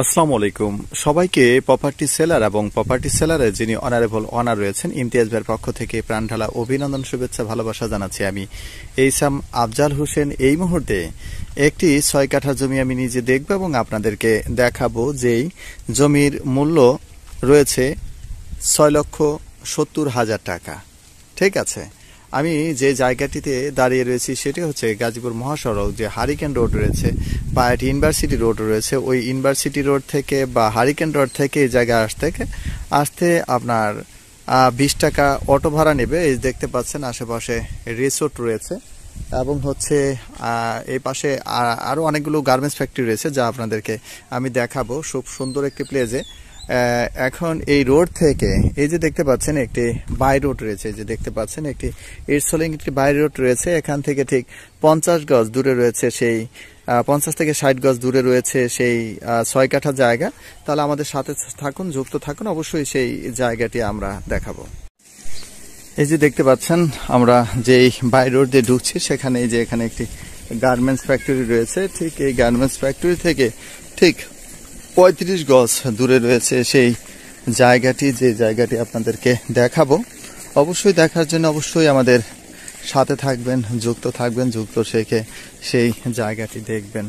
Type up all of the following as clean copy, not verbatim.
আসসালামু আলাইকুম সবাইকে প্রপার্টি সেলার এবং প্রপার্টি সেলারে যিনি অনারেবল অনার রয়েছেন ইমতিয়াজ ভাইয়ের পক্ষ থেকে প্রাণঢালা অভিনন্দন শুভেচ্ছা ভালোবাসা জানাচ্ছি। আমি এইসাম আফজাল হোসেন। এই মুহূর্তে একটি 6 কাঠা জমি আমি নিজে দেখব এবং আপনাদেরকে দেখাবো যেই জমির মূল্য রয়েছে 6,70,000 টাকা। ঠিক আছে, আমি যে জায়গাটিতে দাঁড়িয়ে রয়েছি সেটি হচ্ছে গাজীপুর মহাসড়ক, যে হারিকেন রোড রয়েছে বা ইউনিভার্সিটি রোড রয়েছে, ওই ইউনিভার্সিটি রোড থেকে বা হারিকেন রোড থেকে এই জায়গায় আসতে আপনার 20 টাকা অটো ভাড়া নেবে। এই দেখতে পাচ্ছেন আশেপাশে রিসোর্ট রয়েছে এবং হচ্ছে এই পাশে আরও অনেকগুলো গার্মেন্টস ফ্যাক্টরি রয়েছে যা আপনাদেরকে আমি দেখাবো। খুব সুন্দর একটি প্লেসে এখন এই রোড থেকে এই যে দেখতে পাচ্ছেন একটি বাই রোড রয়েছে, যে দেখতে পাচ্ছেন একটি ইটসলিং একটি বাই রোড রয়েছে। এখান থেকে ঠিক 50 গজ দূরে রয়েছে সেই 50 থেকে 60 গজ দূরে রয়েছে সেই 6 কাঠা জায়গা। তাহলে আমাদের সাথে থাকুন, যুক্ত থাকুন, অবশ্যই সেই জায়গাটি আমরা দেখাবো। এই যে দেখতে পাচ্ছেন আমরা যেই বাই রোড দিয়ে ঢুকছি সেখানে এই যে এখানে একটি গার্মেন্টস ফ্যাক্টরি রয়েছে। ঠিক এই গার্মেন্টস ফ্যাক্টরি থেকে ঠিক 35 গজ দূরে রয়েছে সেই জায়গাটি, যে জায়গাটি আপনাদেরকে দেখাবো। অবশ্যই দেখার জন্য অবশ্যই আমাদের সাথে থাকবেন, যুক্ত থাকবেন, যুক্ত থেকে সেই জায়গাটি দেখবেন।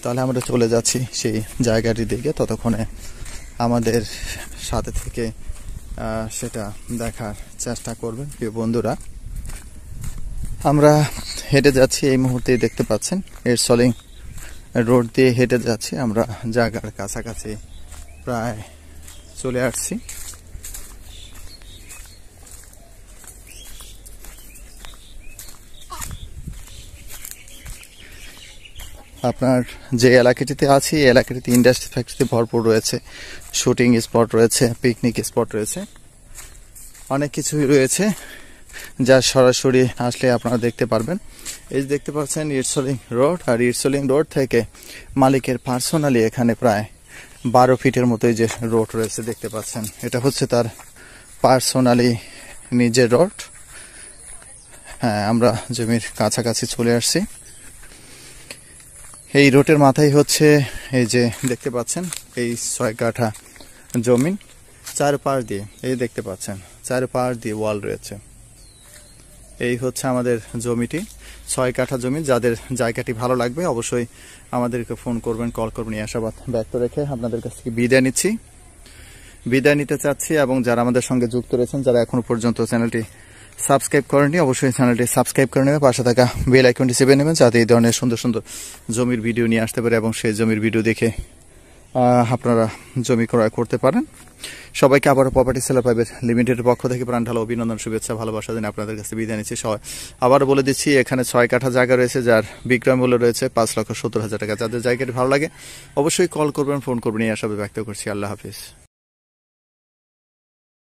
তাহলে আমরা চলে যাচ্ছি সেই জায়গাটি দেখে, ততক্ষণে আমাদের সাথে থেকে সেটা দেখার চেষ্টা করবেন প্রিয় বন্ধুরা। আমরা হেঁটে যাচ্ছি, এই মুহূর্তে দেখতে পাচ্ছেন ইটসলিং রোড দিয়ে হেঁটে যাচ্ছি আমরা, জায়গার কাছাকাছি প্রায় চলে আসছি। আপনার যে এলাকাটিতে আছি এই এলাকাটিতে ইন্ডাস্ট্রি ফ্যাক্টরি ভরপুর রয়েছে, শুটিং স্পট রয়েছে, পিকনিক স্পট রয়েছে, অনেক কিছুই রয়েছে যা সরাসরি আসলে আপনারা দেখতে পারবেন। এই যে দেখতে পাচ্ছেন ইটসলিং রোড, আর ইটসলিং রোড থেকে মালিকের পার্সোনালি এখানে প্রায় 12 ফিটের মতো যে রোড রয়েছে দেখতে পাচ্ছেন, এটা হচ্ছে তার পার্সোনালি নিজের রোড। হ্যাঁ, আমরা জমির কাছাকাছি চলে আসছি। এই রোডের মাথায় হচ্ছে এই যে দেখতে পাচ্ছেন এই 6 কাঠা জমিন, চারপাশ দিয়ে এই দেখতে পাচ্ছেন চারপাশ দিয়ে ওয়াল রয়েছে। এই হচ্ছে আমাদের জমিটি, 6 কাঠা জমি। যাদের জায়গাটি ভালো লাগবে অবশ্যই আমাদেরকে ফোন করবেন, কল করবেন। এই আশাবাদ ব্যক্ত রেখে আপনাদের কাছ থেকে বিদায় নিতে চাচ্ছি। এবং যারা আমাদের সঙ্গে যুক্ত রয়েছেন, যারা এখনো পর্যন্ত চ্যানেলটি সাবস্ক্রাইব করেননি, অবশ্যই চ্যানেলটি সাবস্ক্রাইব করে নেবে, পাশে থাকা বেল আইকনটি চেপে নেবেন যাতে এই ধরনের সুন্দর সুন্দর জমির ভিডিও নিয়ে আসতে পারে এবং সেই জমির ভিডিও দেখে আপনারা জমি ক্রয় করতে পারেন। সবাইকে আবারও প্রপার্টি সেলার প্রাইভেট লিমিটেডের পক্ষ থেকে প্রাণঢালা অভিনন্দন, শুভেচ্ছা, ভালোবাসা দিন আপনাদের কাছে বিদায় নিচ্ছি। আবার বলে দিচ্ছি এখানে 6 কাঠা জায়গা রয়েছে যার বিক্রয় মূল্য রয়েছে 5,70,000 টাকা। যাদের জায়গাটি ভালো লাগে অবশ্যই কল করবেন, ফোন করবেন, এই আশা ব্যক্ত করছি। আল্লাহ হাফিজ।